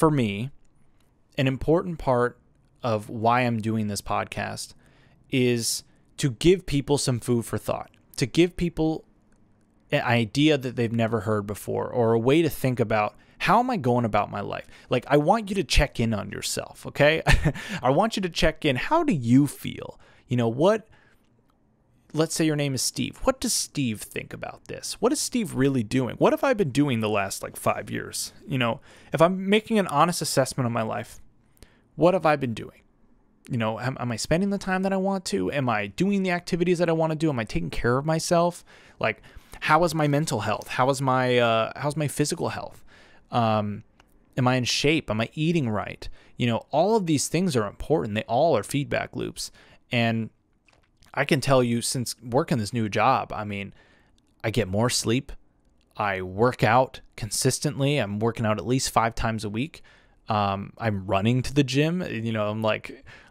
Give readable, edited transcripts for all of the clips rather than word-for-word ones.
for me, an important part of why I'm doing this podcast is to give people some food for thought, to give people an idea that they've never heard before, or a way to think about, how am I going about my life? Like, I want you to check in on yourself, okay? I want you to check in. How do you feel? You know, let's say your name is Steve. What does Steve think about this? What is Steve really doing? What have I been doing the last 5 years? You know, if I'm making an honest assessment of my life, what have I been doing? You know, am I spending the time that I want to? Am I doing the activities that I want to do? Am I taking care of myself? Like, how is my mental health? How's my physical health? Am I in shape? Am I eating right? You know, all of these things are important. They all are feedback loops. And I can tell you, since working this new job, I mean, I get more sleep. I work out consistently. I'm working out at least 5 times a week. I'm running to the gym. You know, I'm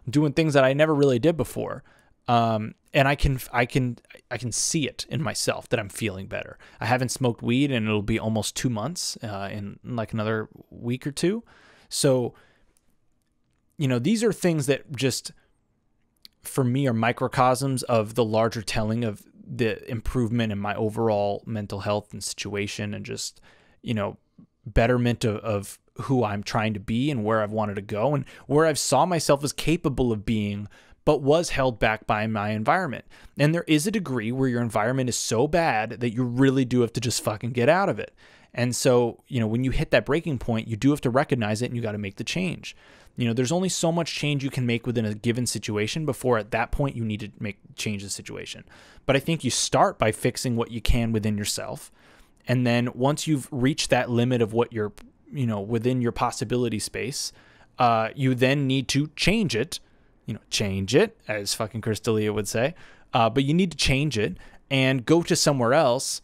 doing things that I never really did before. And I can see it in myself that I'm feeling better. I haven't smoked weed and it'll be almost 2 months, in another week or two. So, you know, these are things that just, for me, are microcosms of the larger telling of the improvement in my overall mental health and situation, and just, you know, betterment of who I'm trying to be and where I've wanted to go and where I've saw myself as capable of being, but was held back by my environment. And there is a degree where your environment is so bad that you really do have to just fucking get out of it. And so, you know, when you hit that breaking point, you do have to recognize it and you got to make the change. You know, there's only so much change you can make within a given situation before at that point you need to change the situation. But I think you start by fixing what you can within yourself. And then once you've reached that limit of what you're, you know, within your possibility space, you then need to change it. You know, change it, as fucking Chris D'Elia would say. But you need to change it and go to somewhere else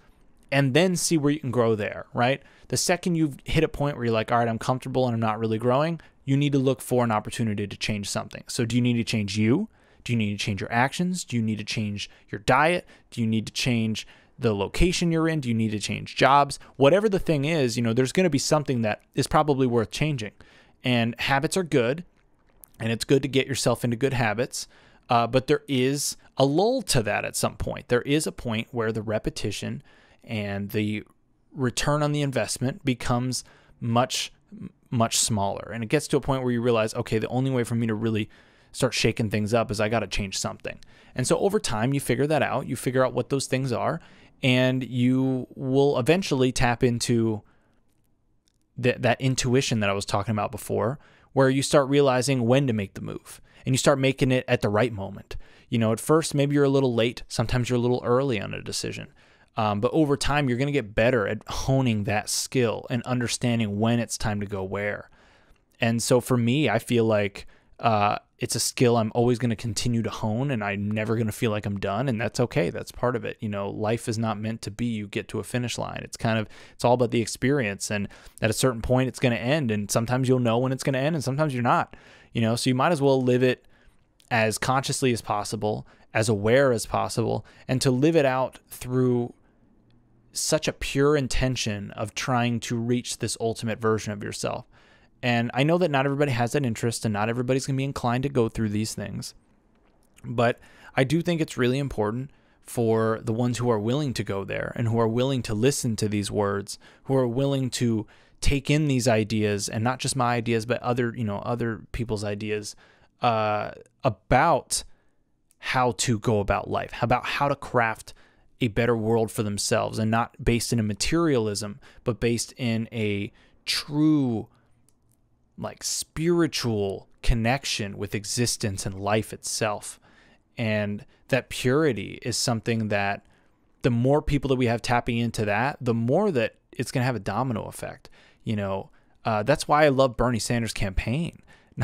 and then see where you can grow there, right? The second you've hit a point where you're like, all right, I'm comfortable and I'm not really growing, you need to look for an opportunity to change something. So do you need to change you? Do you need to change your actions? Do you need to change your diet? Do you need to change the location you're in? Do you need to change jobs? Whatever the thing is, you know, there's going to be something that is probably worth changing. And habits are good. And it's good to get yourself into good habits, but there is a lull to that at some point. There is a point where the repetition and the return on the investment becomes much, much smaller. And it gets to a point where you realize, okay, the only way for me to really start shaking things up is I got to change something. And so over time, you figure that out. You figure out what those things are, and you will eventually tap into that intuition that I was talking about before, where you start realizing when to make the move and you start making it at the right moment. You know, at first, maybe you're a little late. Sometimes you're a little early on a decision. But over time, you're going to get better at honing that skill and understanding when it's time to go where. And so for me, I feel like it's a skill I'm always going to continue to hone, and I'm never going to feel like I'm done. And that's okay. That's part of it. You know, life is not meant to be you get to a finish line. It's all about the experience. And at a certain point, it's going to end. And sometimes you'll know when it's going to end, and sometimes you're not. You know, so you might as well live it as consciously as possible, as aware as possible, and to live it out through such a pure intention of trying to reach this ultimate version of yourself. And I know that not everybody has that interest and not everybody's going to be inclined to go through these things. But I do think it's really important for the ones who are willing to go there and who are willing to listen to these words, who are willing to take in these ideas, and not just my ideas, but other people's ideas about how to go about life, about how to craft a better world for themselves, and not based in a materialism, but based in a true, like, spiritual connection with existence and life itself. And that purity is something that the more people that we have tapping into that, the more that it's going to have a domino effect. You know, that's why I love Bernie Sanders' campaign.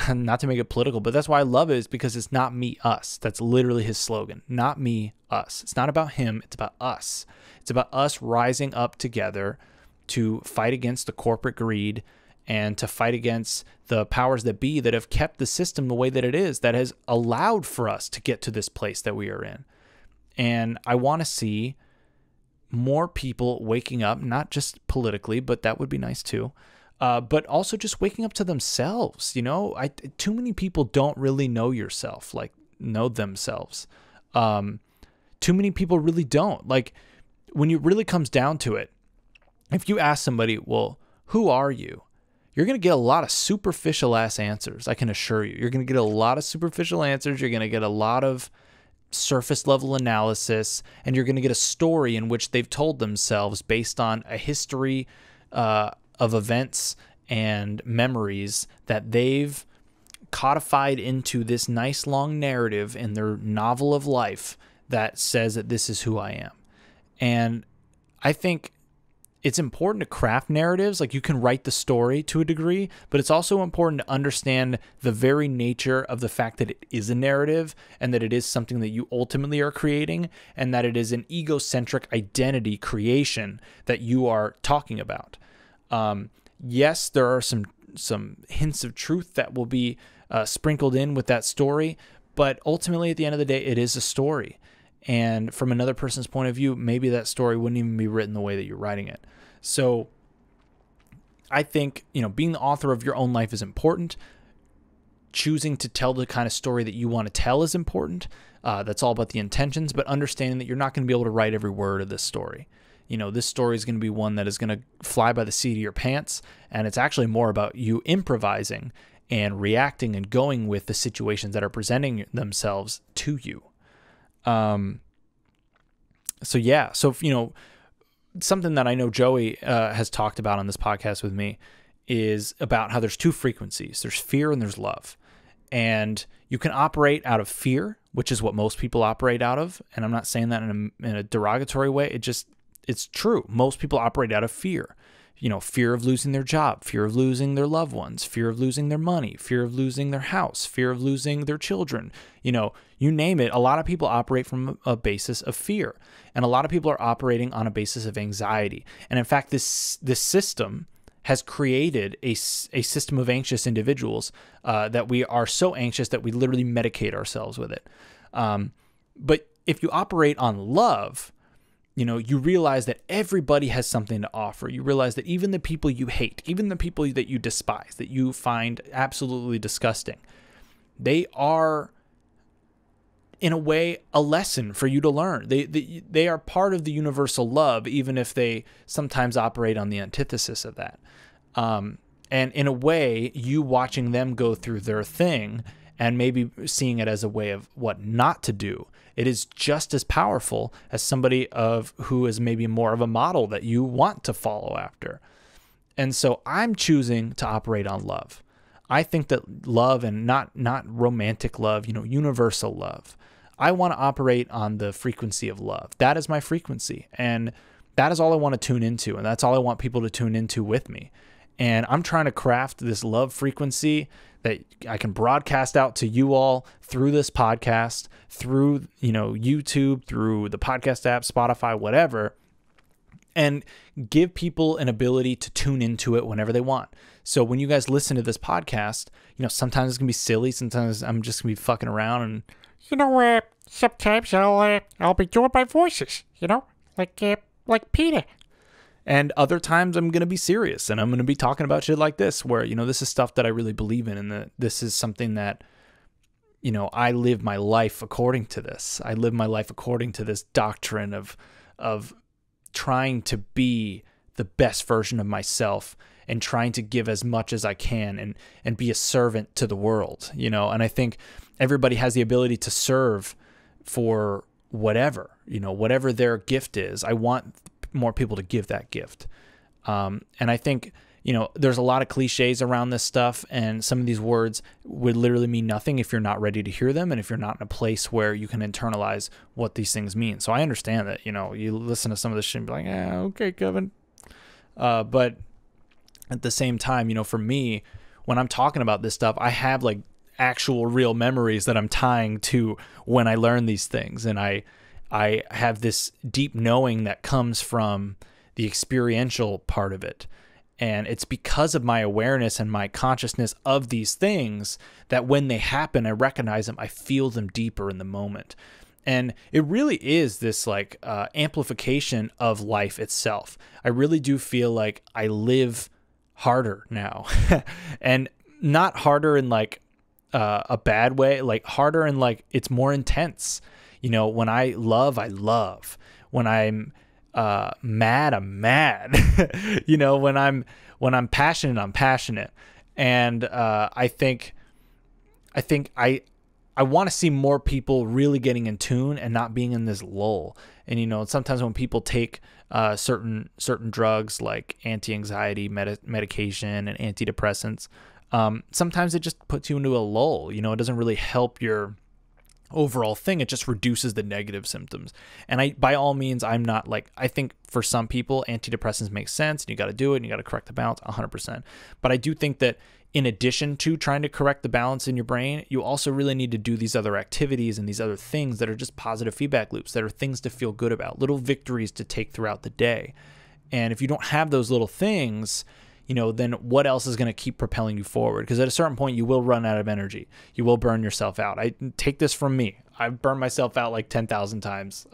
Not to make it political, but that's why I love it, is because it's not me, us. That's literally his slogan. Not me, us. It's not about him. It's about us. It's about us rising up together to fight against the corporate greed and to fight against the powers that be that have kept the system the way that it is, that has allowed for us to get to this place that we are in. And I want to see more people waking up, not just politically, but that would be nice too, but also just waking up to themselves. Too many people don't really know themselves. Too many people really don't. Like, when it really comes down to it, if you ask somebody, well, who are you? You're going to get a lot of superficial ass answers. I can assure you. You're going to get a lot of superficial answers. You're going to get a lot of surface level analysis, and you're going to get a story in which they've told themselves based on a history of events and memories that they've codified into this nice long narrative in their novel of life that says that this is who I am. And I think it's important to craft narratives. Like, you can write the story to a degree, but it's also important to understand the very nature of the fact that it is a narrative, and that it is something that you ultimately are creating, and that it is an egocentric identity creation that you are talking about. Yes, there are some hints of truth that will be sprinkled in with that story, but ultimately at the end of the day, it is a story. And from another person's point of view, maybe that story wouldn't even be written the way that you're writing it. So I think, being the author of your own life is important. Choosing to tell the kind of story that you want to tell is important. That's all about the intentions, but understanding that you're not going to be able to write every word of this story. This story is going to be one that is going to fly by the seat of your pants, and it's actually more about you improvising and reacting and going with the situations that are presenting themselves to you. Something that I know Joey has talked about on this podcast with me is about how there's two frequencies. There's fear and there's love. And you can operate out of fear, which is what most people operate out of. And I'm not saying that in a derogatory way. It's true. Most people operate out of fear. Fear of losing their job, fear of losing their loved ones, fear of losing their money, fear of losing their house, fear of losing their children. You name it. A lot of people operate from a basis of fear, and a lot of people are operating on a basis of anxiety. And in fact, this system has created a system of anxious individuals that we are so anxious that we literally medicate ourselves with it. But if you operate on love, you realize that everybody has something to offer. You realize that even the people you hate, even the people that you despise, that you find absolutely disgusting, they are, in a way, a lesson for you to learn. They are part of the universal love, even if they sometimes operate on the antithesis of that. And in a way, you watching them go through their thing and maybe seeing it as a way of what not to do, it is just as powerful as somebody who is maybe more of a model that you want to follow after. And so I'm choosing to operate on love. I think that love, and not romantic love, universal love. I want to operate on the frequency of love. That is my frequency. And that is all I want to tune into. And that's all I want people to tune into with me. And I'm trying to craft this love frequency that I can broadcast out to you all through this podcast, through, YouTube, through the podcast app, Spotify, whatever, and give people an ability to tune into it whenever they want. So when you guys listen to this podcast, sometimes it's going to be silly. Sometimes I'm just going to be fucking around, and, sometimes I'll be doing my voices, like Peter. And other times I'm going to be serious, and I'm going to be talking about shit like this, where, this is stuff that I really believe in, and that this is something that, I live my life according to this. I live my life according to this doctrine of trying to be the best version of myself and trying to give as much as I can and be a servant to the world, And I think everybody has the ability to serve for whatever, whatever their gift is. I want more people to give that gift. And I think, there's a lot of cliches around this stuff, and some of these words would literally mean nothing if you're not ready to hear them, and if you're not in a place where you can internalize what these things mean. So I understand that, you listen to some of this shit and be like, okay, Kevin. But at the same time, for me, when I'm talking about this stuff, I have like actual real memories that I'm tying to when I learn these things. And I have this deep knowing that comes from the experiential part of it. And it's because of my awareness and my consciousness of these things that when they happen, I recognize them, I feel them deeper in the moment. And it really is this like amplification of life itself. I really do feel like I live harder now. And not harder in like a bad way, like harder in like it's more intense. You know, when I love, I love. When I'm mad, I'm mad. You know, when I'm passionate, I'm passionate. And I think I want to see more people really getting in tune and not being in this lull. And, you know, sometimes when people take certain drugs like anti-anxiety medication and antidepressants, sometimes it just puts you into a lull. You know, it doesn't really help your overall thing. It just reduces the negative symptoms. And by all means, I'm not like, I think for some people, antidepressants make sense and you got to do it and you got to correct the balance 100%. But I do think that in addition to trying to correct the balance in your brain, you also really need to do these other activities and these other things that are just positive feedback loops, that are things to feel good about, little victories to take throughout the day. And if you don't have those little things, you know, then what else is going to keep propelling you forward? Because at a certain point, you will run out of energy. You will burn yourself out. I take this from me. I've burned myself out like 10,000 times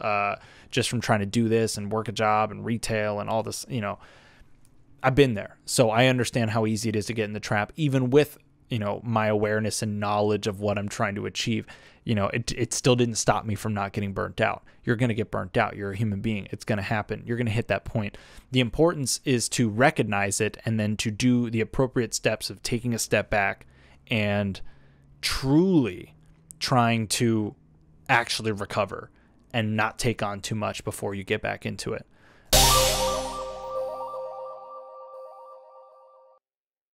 just from trying to do this and work a job and retail and all this, you know. I've been there. So I understand how easy it is to get in the trap, even with, you know, my awareness and knowledge of what I'm trying to achieve. You know, it still didn't stop me from not getting burnt out. You're going to get burnt out. You're a human being. It's going to happen. You're going to hit that point. The importance is to recognize it and then to do the appropriate steps of taking a step back and truly trying to actually recover and not take on too much before you get back into it.